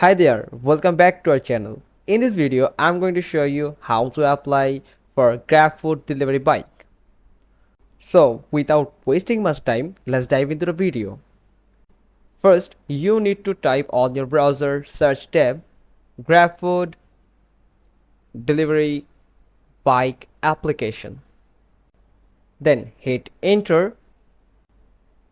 Hi there, welcome back to our channel. In this video, I'm going to show you how to apply for Grabfood delivery bike. So, without wasting much time, let's dive into the video. First, you need to type on your browser search tab Grabfood delivery bike application. Then hit enter.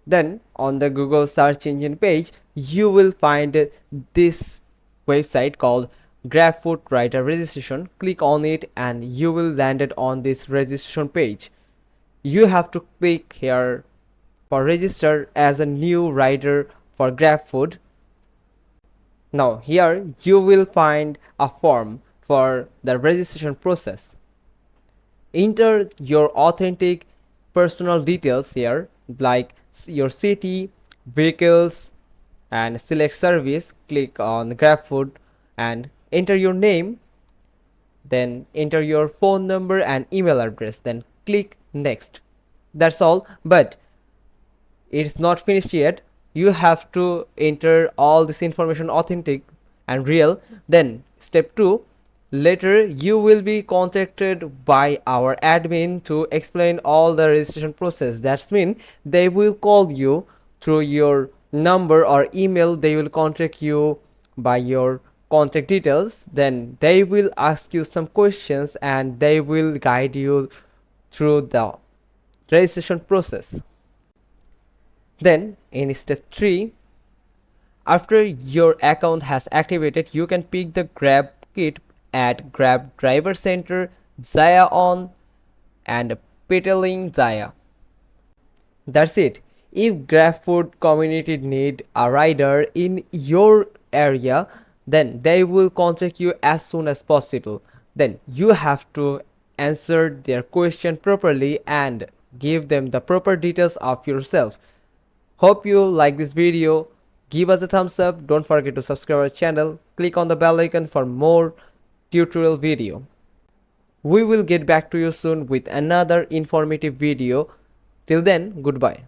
Then on the Google search engine page, you will find this website called Grabfood Rider Registration. Click on it and you will land it on this registration page. You have to click here for register as a new rider for Grabfood. Now here you will find a form for the registration process. Enter your authentic personal details here like your city, vehicles, and select service. Click on Grabfood and enter your name, then enter your phone number and email address, then click next. That's all, but it's not finished yet. You have to enter all this information authentic and real. Then step 2, later you will be contacted by our admin to explain all the registration process. That's mean they will call you through your number or email. They will contact you by your contact details. Then they will ask you some questions and they will guide you through the registration process. Then in step 3, after your account has activated, you can pick the Grab kit at Grab Driver Center, Zaya On, and Petaling Zaya. That's it. If Grabfood community need a rider in your area, then they will contact you as soon as possible. Then you have to answer their question properly and give them the proper details of yourself. Hope you like this video. Give us a thumbs up. Don't forget to subscribe our channel. Click on the bell icon for more tutorial video. We will get back to you soon with another informative video. Till then, goodbye.